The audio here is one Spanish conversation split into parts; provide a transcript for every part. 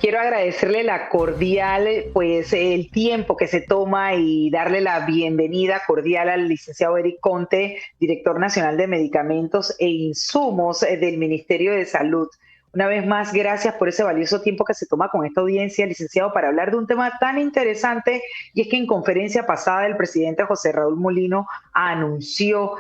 Quiero agradecerle la cordial, pues el tiempo que se toma y darle la bienvenida cordial al licenciado Eric Conte, director nacional de medicamentos e insumos del Ministerio de Salud. Una vez más, gracias por ese valioso tiempo que se toma con esta audiencia, licenciado, para hablar de un tema tan interesante. Y es que en conferencia pasada el presidente José Raúl Molino anunció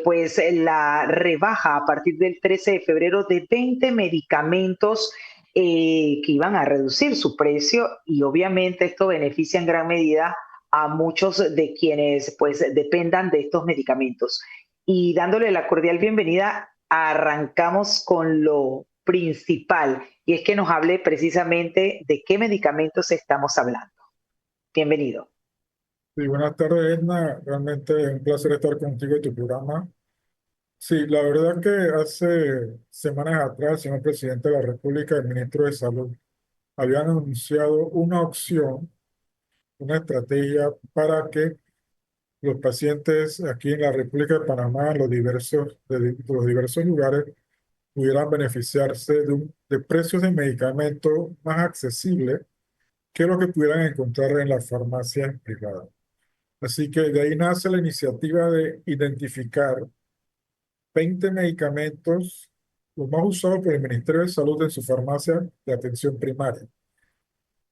pues la rebaja a partir del 13 de febrero de 20 medicamentos que iban a reducir su precio, y obviamente esto beneficia en gran medida a muchos de quienes pues dependan de estos medicamentos. Y dándole la cordial bienvenida, arrancamos con lo principal, y es que nos hable precisamente de qué medicamentos estamos hablando. Bienvenido. Sí, buenas tardes, Edna. Realmente es un placer estar contigo en tu programa. Sí, la verdad que hace semanas atrás, el señor presidente de la República y el ministro de Salud habían anunciado una opción, una estrategia para que los pacientes aquí en la República de Panamá, en los diversos lugares, pudieran beneficiarse de precios de medicamentos más accesibles que lo que pudieran encontrar en las farmacias privadas. Así que de ahí nace la iniciativa de identificar 20 medicamentos, los más usados por el Ministerio de Salud en su farmacia de atención primaria.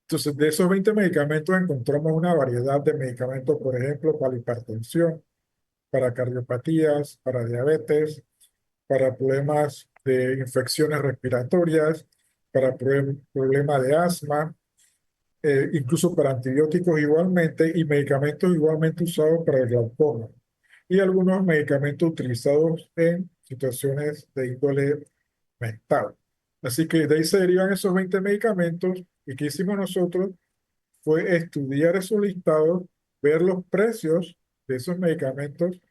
Entonces, de esos 20 medicamentos encontramos una variedad de medicamentos, por ejemplo, para la hipertensión, para cardiopatías, para diabetes, para problemas de infecciones respiratorias, para problemas de asma, incluso para antibióticos igualmente y medicamentos igualmente usados para el glaucoma y algunos medicamentos utilizados en situaciones de índole mental. Así que de ahí se derivan esos 20 medicamentos y que hicimos nosotros fue estudiar esos listados, ver los precios de esos medicamentos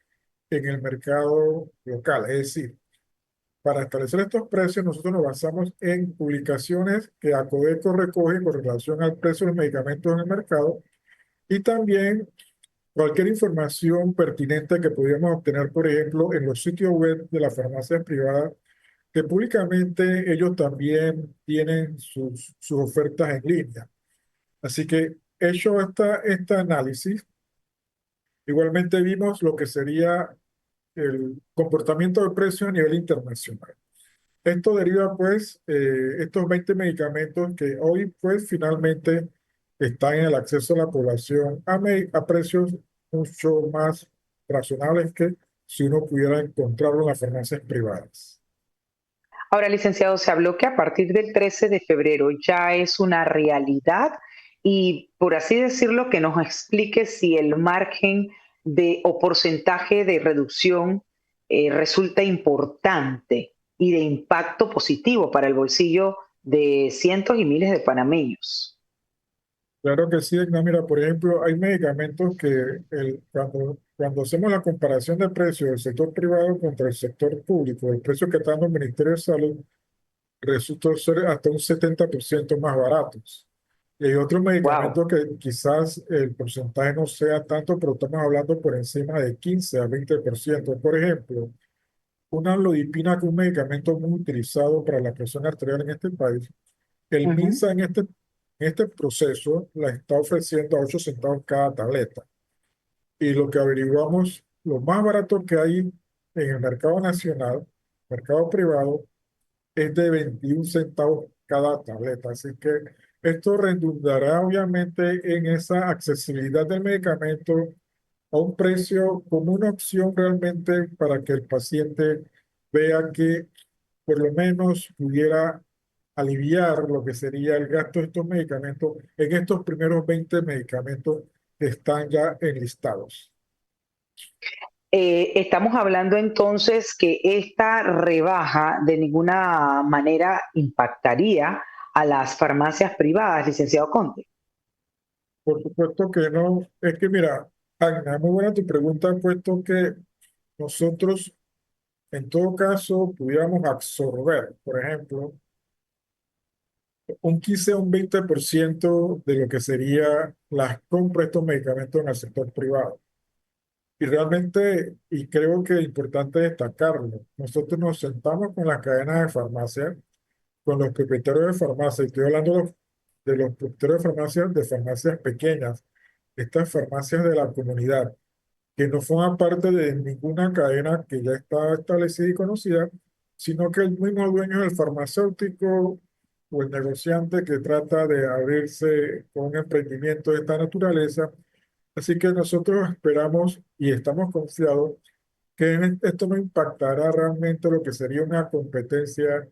en el mercado local. Es decir, para establecer estos precios nosotros nos basamos en publicaciones que Acodeco recoge con relación al precio de los medicamentos en el mercado y también cualquier información pertinente que pudiéramos obtener, por ejemplo, en los sitios web de las farmacias privadas, que públicamente ellos también tienen sus ofertas en línea. Así que hecho este análisis, igualmente vimos lo que sería el comportamiento de precios a nivel internacional. Esto deriva, pues, estos 20 medicamentos que hoy, pues, finalmente están en el acceso a la población a precios mucho más razonables que si uno pudiera encontrarlo en las farmacias privadas. Ahora, licenciado, se habló que a partir del 13 de febrero ya es una realidad, y, por así decirlo, que nos explique si el margen de o porcentaje de reducción resulta importante y de impacto positivo para el bolsillo de cientos y miles de panameños. Claro que sí, Edna. Mira, por ejemplo, hay medicamentos que cuando hacemos la comparación de precios del sector privado contra el sector público, el precio que está dando el Ministerio de Salud resultó ser hasta un 70% más baratos. Y hay otros Wow. medicamentos que quizás el porcentaje no sea tanto, pero estamos hablando por encima de 15 a 20%. Por ejemplo, una lodipina, que es un medicamento muy utilizado para la presión arterial en este país, el Ujú. MINSA en este proceso la está ofreciendo a 8 centavos cada tableta. Y lo que averiguamos, lo más barato que hay en el mercado nacional, mercado privado, es de 21 centavos cada tableta. Así que esto redundará obviamente en esa accesibilidad del medicamento a un precio como una opción realmente para que el paciente vea que por lo menos pudiera aliviar lo que sería el gasto de estos medicamentos en estos primeros 20 medicamentos que están ya enlistados. Estamos hablando entonces que esta rebaja de ninguna manera impactaría a las farmacias privadas, licenciado Conte. Por supuesto que no. Es que mira, Agna, muy buena tu pregunta, puesto que nosotros en todo caso pudiéramos absorber, por ejemplo, un 15 o un 20% de lo que sería las compras de estos medicamentos en el sector privado. Y realmente, y creo que es importante destacarlo, nosotros nos sentamos con las cadenas de farmacia con los propietarios de farmacias, estoy hablando de los propietarios de farmacias pequeñas, estas farmacias de la comunidad, que no forman parte de ninguna cadena que ya está establecida y conocida, sino que el mismo dueño del farmacéutico o el negociante que trata de abrirse con un emprendimiento de esta naturaleza. Así que nosotros esperamos y estamos confiados que esto no impactará realmente lo que sería una competencia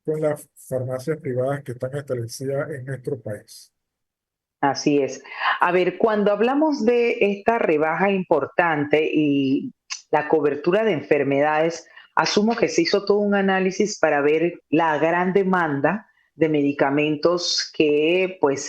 con las farmacias privadas que están establecidas en nuestro país. Así es. A ver, cuando hablamos de esta rebaja importante y la cobertura de enfermedades, asumo que se hizo todo un análisis para ver la gran demanda de medicamentos que pues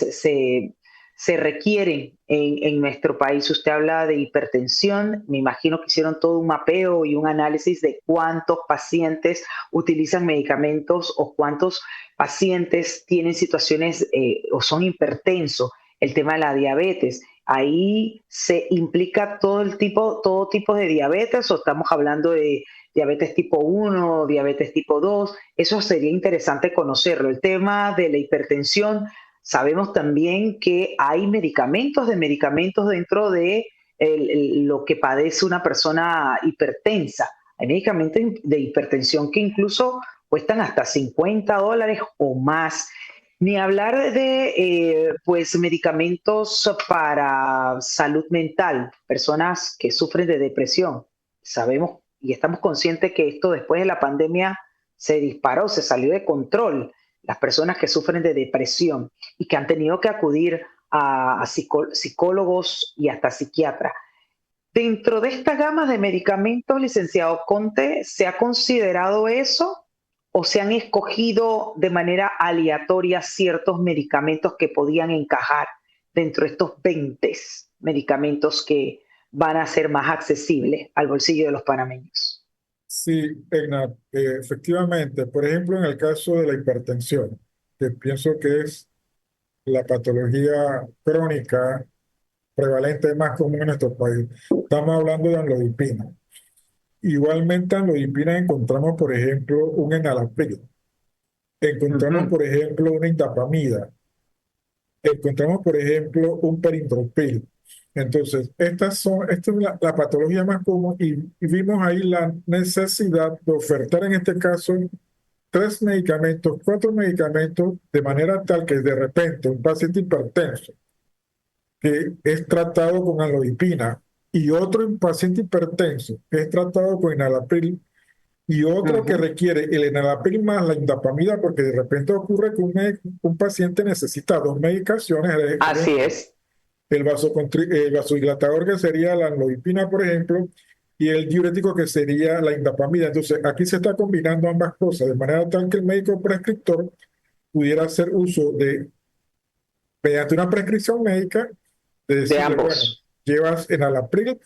se requieren en nuestro país. Usted habla de hipertensión, me imagino que hicieron todo un mapeo y un análisis de cuántos pacientes utilizan medicamentos o cuántos pacientes tienen situaciones o son hipertensos, el tema de la diabetes. Ahí se implica todo tipo de diabetes o estamos hablando de diabetes tipo 1, diabetes tipo 2. Eso sería interesante conocerlo. El tema de la hipertensión, sabemos también que hay medicamentos dentro de lo que padece una persona hipertensa. Hay medicamentos de hipertensión que incluso cuestan hasta $50 o más. Ni hablar de pues medicamentos para salud mental, personas que sufren de depresión. Sabemos y estamos conscientes que esto después de la pandemia se disparó, se salió de control. Las personas que sufren de depresión y que han tenido que acudir a psicólogos y hasta psiquiatras. Dentro de esta gama de medicamentos, licenciado Conte, ¿se ha considerado eso o se han escogido de manera aleatoria ciertos medicamentos que podían encajar dentro de estos 20 medicamentos que van a ser más accesibles al bolsillo de los panameños? Sí, Egna, efectivamente, por ejemplo, en el caso de la hipertensión, que pienso que es la patología crónica prevalente más común en nuestro país, estamos hablando de amlodipina. Igualmente, amlodipina encontramos, por ejemplo, un enalapril, encontramos, Ujú. por ejemplo, una indapamida, encontramos, por ejemplo, un perintropil. Entonces, esta es la patología más común y vimos ahí la necesidad de ofertar en este caso tres medicamentos, cuatro medicamentos, de manera tal que de repente un paciente hipertenso que es tratado con amlodipina y otro paciente hipertenso que es tratado con enalapril y otro que Ujú. requiere el enalapril más la indapamida porque de repente ocurre que un paciente necesita dos medicaciones, por Así ejemplo, es. el vasodilatador que sería la amlodipina, por ejemplo, y el diurético que sería la indapamida. Entonces, aquí se está combinando ambas cosas, de manera tal que el médico prescriptor pudiera hacer uso de, mediante una prescripción médica, de De decirle, bueno, ambos. llevas enalapril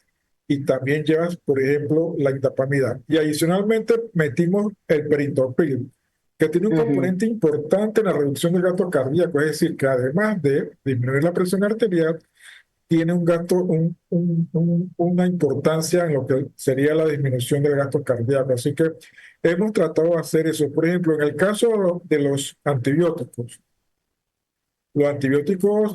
y también llevas, por ejemplo, la indapamida. Y adicionalmente metimos el perindopril, que tiene un Ujú. componente importante en la reducción del gasto cardíaco, es decir, que además de disminuir la presión arterial, tiene un gasto, una importancia en lo que sería la disminución del gasto cardíaco. Así que hemos tratado de hacer eso. Por ejemplo, en el caso de los antibióticos,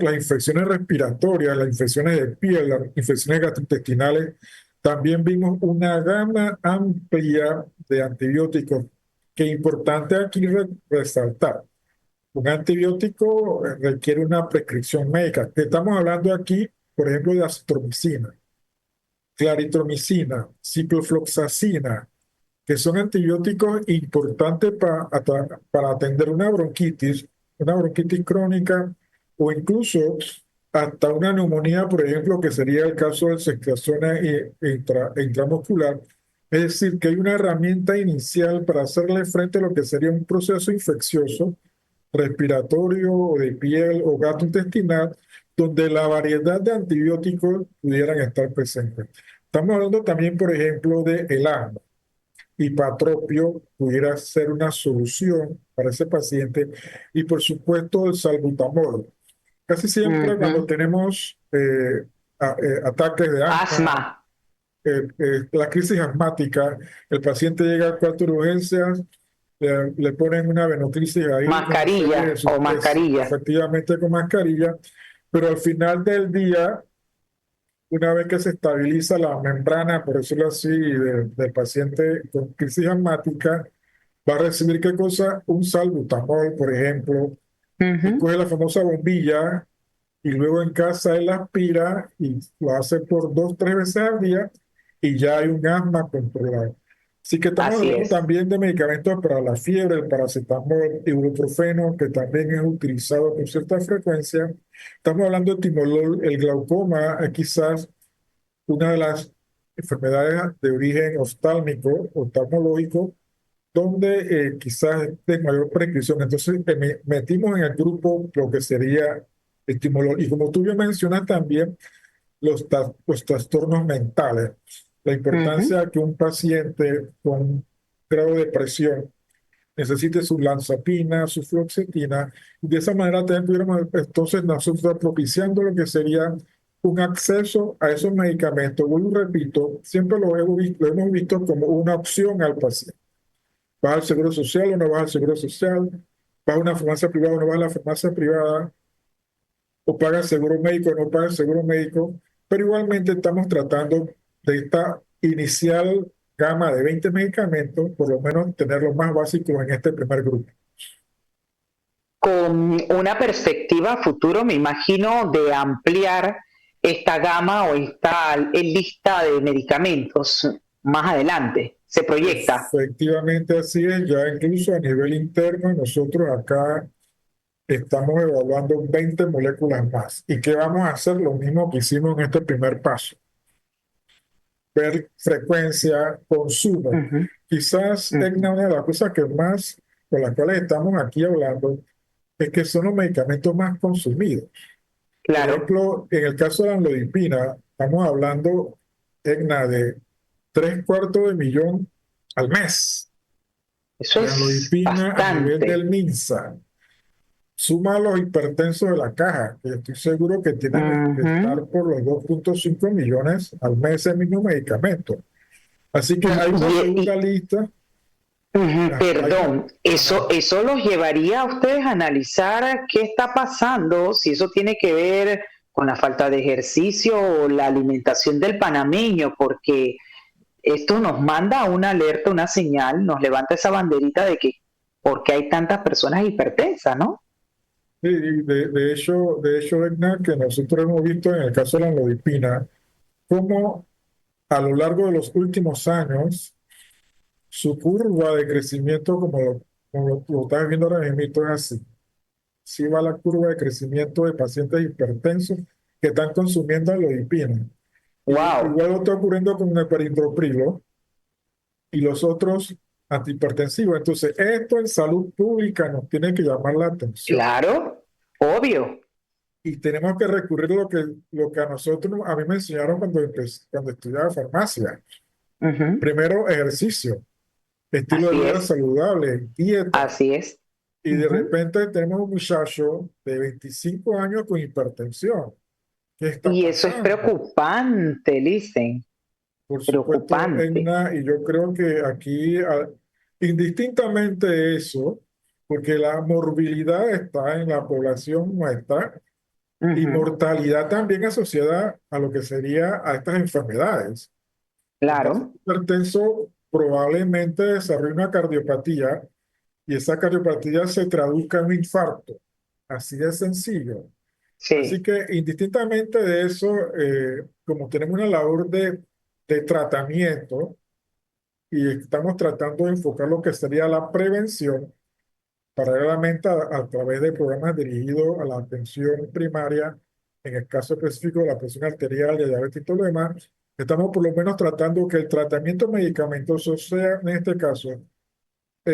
las infecciones respiratorias, las infecciones de piel, las infecciones gastrointestinales, también vimos una gama amplia de antibióticos que es importante aquí resaltar. Un antibiótico requiere una prescripción médica. Estamos hablando aquí, por ejemplo, de acitromicina, claritromicina, ciprofloxacina, que son antibióticos importantes para atender una bronquitis crónica o incluso hasta una neumonía, por ejemplo, que sería el caso del ceftriaxona intramuscular. Es decir, que hay una herramienta inicial para hacerle frente a lo que sería un proceso infeccioso, respiratorio, o de piel o gastrointestinal, donde la variedad de antibióticos pudieran estar presentes. Estamos hablando también, por ejemplo, de el asma. Hipatropio pudiera ser una solución para ese paciente y por supuesto el salbutamol. Casi siempre cuando Ujú. tenemos ataques de Asma. asma, la crisis asmática, el paciente llega a cuatro urgencias le ponen una venocrisis ahí con una serie Mascarilla de o mascarilla. efectivamente con mascarilla, pero al final del día, una vez que se estabiliza la membrana, por decirlo así, del paciente con crisis asmática, va a recibir qué cosa, un salbutamol, por ejemplo, y Ujú. coge la famosa bombilla y luego en casa él aspira y lo hace por 2, 3 veces al día y ya hay un asma controlado. Así que estamos Así hablando es. también de medicamentos para la fiebre, el paracetamol, ibuprofeno, que también es utilizado con cierta frecuencia. Estamos hablando de timolol, el glaucoma, es quizás una de las enfermedades de origen oftálmico, oftalmológico, donde quizás es de mayor prescripción. Entonces, metimos en el grupo lo que sería estímulo. Y como tú bien mencionas también, los trastornos mentales. La Ujú. importancia que un paciente con grado de depresión necesite su lanzapina, su fluoxetina, y de esa manera también pudiéramos entonces nosotros propiciando lo que sería un acceso a esos medicamentos. Vuelvo y repito, siempre lo hemos visto como una opción al paciente. ¿Vas al seguro social o no vas al seguro social? ¿Vas a una farmacia privada o no vas a la farmacia privada? ¿O pagas seguro médico o no pagas seguro médico? Pero igualmente estamos tratando de esta inicial gama de 20 medicamentos, por lo menos tener los más básicos en este primer grupo. Con una perspectiva a futuro, me imagino, de ampliar esta gama o esta lista de medicamentos más adelante. Se proyecta. Efectivamente, así es. Ya incluso a nivel interno, nosotros acá estamos evaluando 20 moléculas más. ¿Y qué vamos a hacer? Lo mismo que hicimos en este primer paso. Ver frecuencia, consumo. Ujú, Quizás ujú. una de las cosas que más, con las cuales estamos aquí hablando, es que son los medicamentos más consumidos. Por Claro, ejemplo, en el caso de la amlodipina, estamos hablando, Egna, de 3/4 de millón al mes. eso De es amlodipina a nivel del bastante. MINSA. Suma a los hipertensos de la caja, que estoy seguro que tienen que estar Ujú. por los 2,5 millones al mes el mismo medicamento. Así que hay una segunda Y, lista. Hay una, perdón, ajá. eso los llevaría a ustedes a analizar qué está pasando, si eso tiene que ver con la falta de ejercicio o la alimentación del panameño, porque esto nos manda una alerta, una señal, nos levanta esa banderita de que por qué hay tantas personas hipertensas, ¿no? Sí, de hecho, Edna, que nosotros hemos visto en el caso de la amlodipina, cómo a lo largo de los últimos años, su curva de crecimiento, como lo estás viendo ahora mismo, es así. Sí va la curva de crecimiento de pacientes hipertensos que están consumiendo amlodipina. Wow, Igual lo está ocurriendo con el perindoprilo y los otros antihipertensivos. Entonces, esto en salud pública nos tiene que llamar la atención. claro, obvio. Y tenemos que recurrir a lo que a mí me enseñaron cuando estudiaba farmacia. Ujú. Primero, ejercicio, estilo de Así vida es, saludable, dieta. así es. Y de Ujú. repente tenemos un muchacho de 25 años con hipertensión. ¿Qué está Y eso es pasando? preocupante, Listen, Por supuesto, preocupante. y yo creo que aquí, indistintamente de eso, porque la morbilidad está en la población nuestra y Ujú. mortalidad también asociada a lo que sería a estas enfermedades. El paciente Claro, hipertenso probablemente desarrolle una cardiopatía y esa cardiopatía se traduzca en un infarto. Así de sencillo. Así sí. que indistintamente de eso, como tenemos una labor de tratamiento y estamos tratando de enfocar lo que sería la prevención, paralelamente a través de programas dirigidos a la atención primaria, en el caso específico de la presión arterial, de diabetes y todo lo demás, estamos por lo menos tratando que el tratamiento medicamentoso sea, en este caso,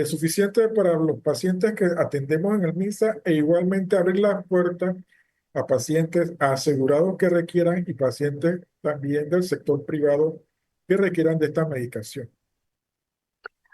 suficiente para los pacientes que atendemos en el MINSA e igualmente abrir las puertas a pacientes asegurados que requieran y pacientes también del sector privado que requieran de esta medicación.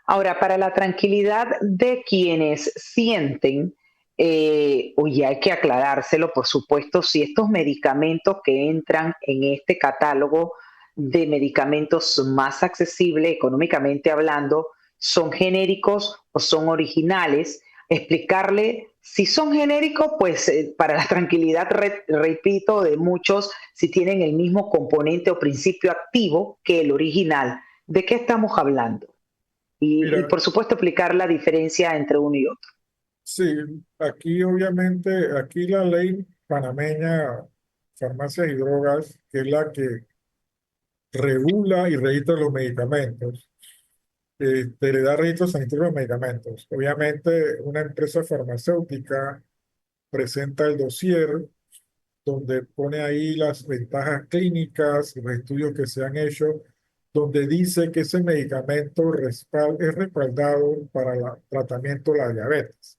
Ahora, para la tranquilidad de quienes sienten, oye, hay que aclarárselo, por supuesto, si estos medicamentos que entran en este catálogo de medicamentos más accesible económicamente hablando son genéricos o o son originales, explicarle si son genéricos, pues para la tranquilidad, repito, de muchos, si tienen el mismo componente o principio activo que el original. ¿De qué estamos hablando? Y Mira, por supuesto explicar la diferencia entre uno y otro. sí, aquí obviamente, aquí la ley panameña, farmacias y drogas, que es la que regula y registra los medicamentos, le da registro sanitario a los medicamentos. Obviamente, una empresa farmacéutica presenta el dossier donde pone ahí las ventajas clínicas, los estudios que se han hecho, donde dice que ese medicamento es respaldado para el tratamiento de la diabetes.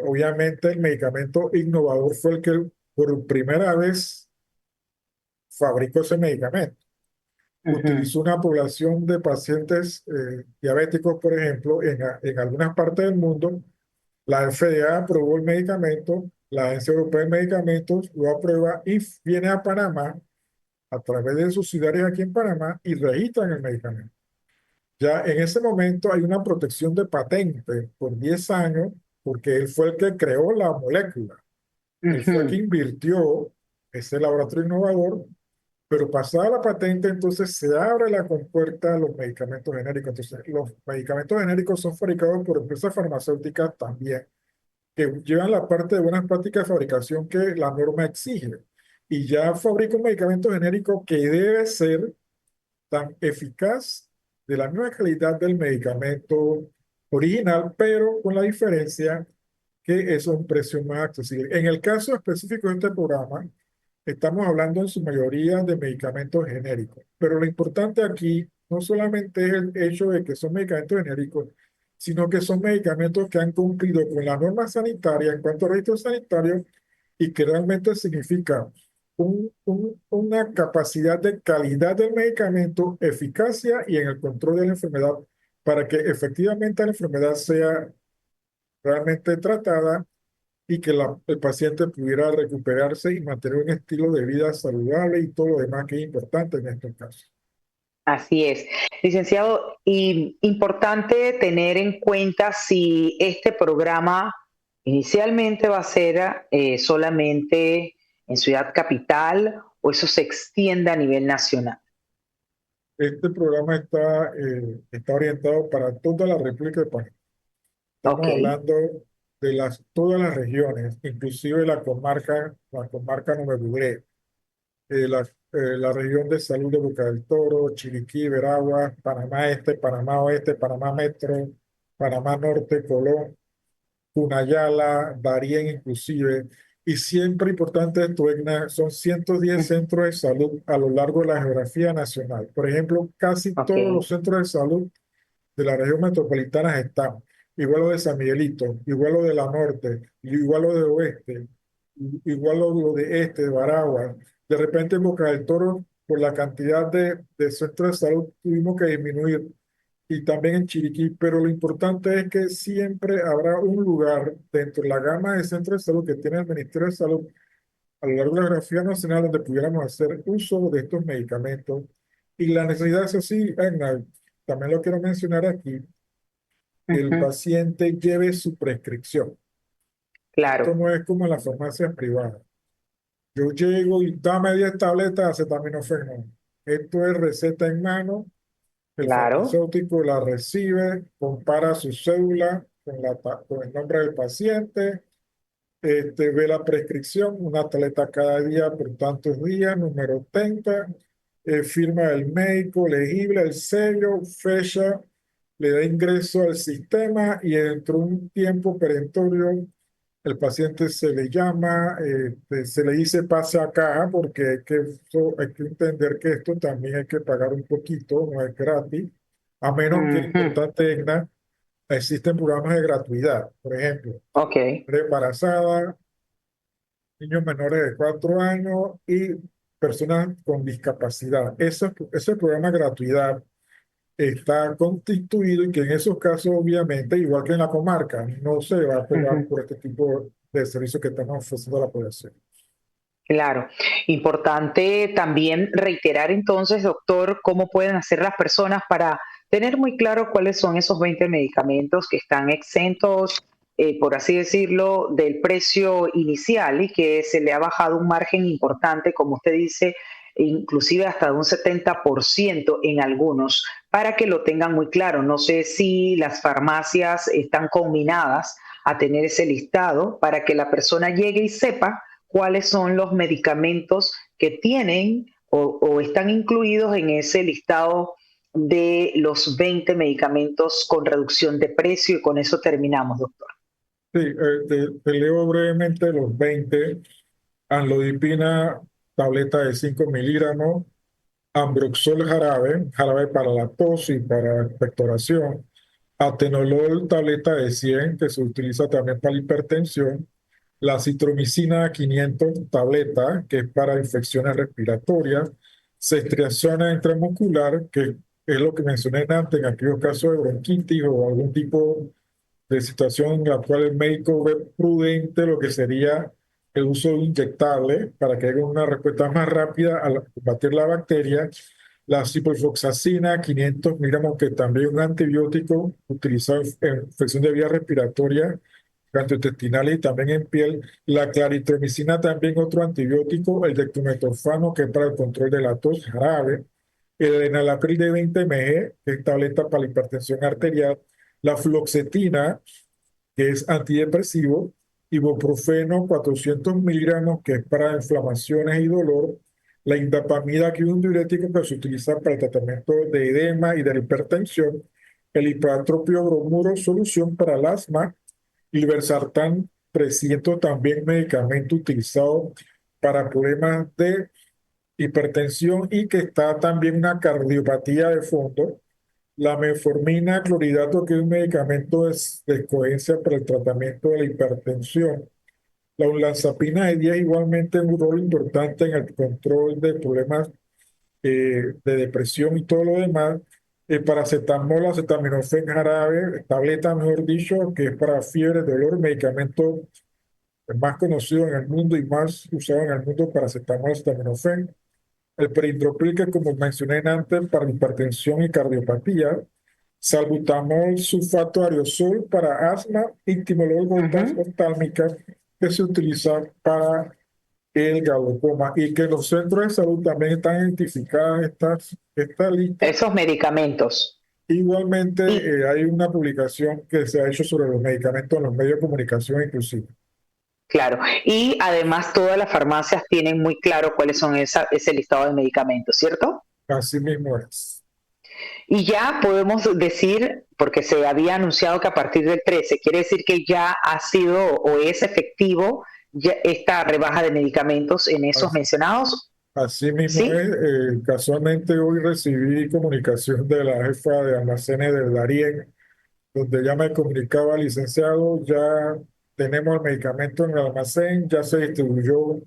Obviamente el medicamento innovador fue el que por primera vez fabricó ese medicamento. Ujú, Utilizó una población de pacientes diabéticos, por ejemplo, en algunas partes del mundo. La FDA aprobó el medicamento, la Agencia Europea de Medicamentos lo aprueba y viene a Panamá a través de subsidiarios aquí en Panamá y registran el medicamento. Ya en ese momento hay una protección de patente por 10 años porque él fue el que creó la molécula. Él fue el que ujú. invirtió ese laboratorio innovador, pero pasada la patente, entonces se abre la compuerta a los medicamentos genéricos. Entonces, los medicamentos genéricos son fabricados por empresas farmacéuticas también, que llevan la parte de buenas prácticas de fabricación que la norma exige. Y ya fabrica un medicamento genérico que debe ser tan eficaz de la misma calidad del medicamento original, pero con la diferencia que es un precio más accesible. En el caso específico de este programa, estamos hablando en su mayoría de medicamentos genéricos, pero lo importante aquí no solamente es el hecho de que son medicamentos genéricos, sino que son medicamentos que han cumplido con la norma sanitaria en cuanto a registro sanitario y que realmente significa una capacidad de calidad del medicamento, eficacia y en el control de la enfermedad para que efectivamente la enfermedad sea realmente tratada y que el paciente pudiera recuperarse y mantener un estilo de vida saludable y todo lo demás que es importante en estos casos. Así es. Licenciado, y importante tener en cuenta si este programa inicialmente va a ser solamente en Ciudad Capital o eso se extienda a nivel nacional. Este programa está orientado para toda la República de Panamá. Ok, Estamos hablando de todas las regiones, inclusive la comarca Nuevo la región de salud de Boca del Toro, Chiriquí, Veraguas, Panamá Este, Panamá Oeste, Panamá Metro, Panamá Norte, Colón, Cunayala, Darién inclusive. Y siempre importante esto, Egna, son 110 ujú, centros de salud a lo largo de la geografía nacional. Por ejemplo, casi ok, todos los centros de salud de la región metropolitana están. Igual lo de San Miguelito, igual lo de la norte, igual lo de oeste, igual lo de este, de Baragua. De repente en Boca del Toro, por la cantidad de centros de salud, tuvimos que disminuir. Y también en Chiriquí, pero lo importante es que siempre habrá un lugar dentro de la gama de centros de salud que tiene el Ministerio de Salud a lo largo de la geografía nacional donde pudiéramos hacer uso de estos medicamentos. Y la necesidad es así, Agna, también lo quiero mencionar aquí, que el ujú, paciente lleve su prescripción. Esto claro, no es como en las farmacias privadas. Yo llego y dame 10 tabletas de acetaminofén. Esto es receta en mano, el claro. farmacéutico la recibe, compara su cédula con el nombre del paciente, ve la prescripción, una tableta cada día por tantos días, número 30, firma el médico, legible, el sello, fecha, le da ingreso al sistema y dentro de un tiempo perentorio el paciente se le llama, se le dice pase a caja porque hay que entender que esto también hay que pagar un poquito, no es gratis, a menos que, Ujú, importante, Egna, existen programas de gratuidad. Por ejemplo, ok, eres embarazada, niños menores de 4 años y personas con discapacidad. Ese programa de gratuidad está constituido y que en esos casos, obviamente, igual que en la comarca, no se va a pegar ujú. por este tipo de servicios que estamos ofreciendo a la población. Claro, importante también reiterar entonces, doctor, cómo pueden hacer las personas para tener muy claro cuáles son esos 20 medicamentos que están exentos, por así decirlo, del precio inicial y que se le ha bajado un margen importante, como usted dice, inclusive hasta de un 70% en algunos, para que lo tengan muy claro. No sé si las farmacias están combinadas a tener ese listado para que la persona llegue y sepa cuáles son los medicamentos que tienen o están incluidos en ese listado de los 20 medicamentos con reducción de precio y con eso terminamos, doctor. Sí, te leo brevemente los 20. Amlodipina, tableta de 5 miligramos. Ambroxol jarabe, jarabe para la tos y para expectoración. Atenolol, tableta de 100 que se utiliza también para la hipertensión. La citromicina 500, tableta, que es para infecciones respiratorias. Ceftriaxona intramuscular, que es lo que mencioné antes en aquellos casos de bronquitis o algún tipo de situación en la cual el médico ve prudente lo que sería el uso de un inyectable para que haya una respuesta más rápida al combatir la bacteria. La ciprofloxacina 500 miligramos, que también es un antibiótico utilizado en infección de vías respiratorias, gastrointestinales y también en piel. La claritromicina también otro antibiótico. El dextrometorfano, que es para el control de la tos, jarabe. El enalapril de 20 mg, que es tableta para la hipertensión arterial. La fluoxetina, que es antidepresivo. Ibuprofeno 400 miligramos, que es para inflamaciones y dolor. La indapamida, que es un diurético que se utiliza para el tratamiento de edema y de la hipertensión. El hipertropio bromuro, solución para el asma. Irbesartán 300, también medicamento utilizado para problemas de hipertensión y que está también una cardiopatía de fondo. La metformina clorhidrato, que es un medicamento de escogencia para el tratamiento de la hipertensión. La olanzapina de 10 igualmente un rol importante en el control de problemas de depresión y todo lo demás. Paracetamol, acetaminofén jarabe, tableta mejor dicho, que es para fiebre, dolor, medicamento más conocido en el mundo y más usado en el mundo, paracetamol, acetaminofén. El perindropril, que como mencioné antes, para hipertensión y cardiopatía. Salbutamol sulfato aerosol para asma y timolol gotas Ujú. oftálmicas, que se utiliza para el glaucoma, y que los centros de salud también están identificadas esta lista. Esos medicamentos. Igualmente, Y hay una publicación que se ha hecho sobre los medicamentos en los medios de comunicación inclusive. claro, y además todas las farmacias tienen muy claro cuáles son ese listado de medicamentos, ¿cierto? Así mismo es. Y ya podemos decir, porque se había anunciado que a partir del 13, quiere decir que ya ha sido o es efectivo esta rebaja de medicamentos en esos As- mencionados, Así mismo es. ¿sí? Casualmente hoy recibí comunicación de la jefa de almacenes del Darién, donde ya me comunicaba, licenciado, ya tenemos el medicamento en el almacén, ya se distribuyó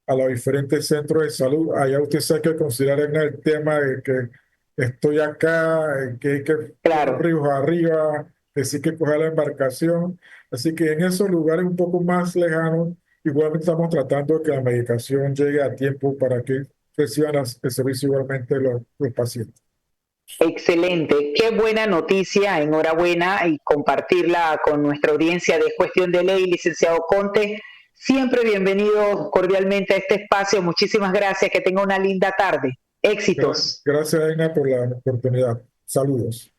a los diferentes centros de salud. Allá usted sabe que considerar en el tema de que estoy acá, que hay que poner Claro. ríos arriba, decir que coger la embarcación. Así que en esos lugares un poco más lejanos, igualmente estamos tratando de que la medicación llegue a tiempo para que reciban el servicio igualmente los pacientes. Excelente, qué buena noticia, enhorabuena y compartirla con nuestra audiencia de Cuestión de Ley, licenciado Conte. Siempre bienvenido cordialmente a este espacio. Muchísimas gracias, que tenga una linda tarde. Éxitos. Gracias, Aina, por la oportunidad. Saludos.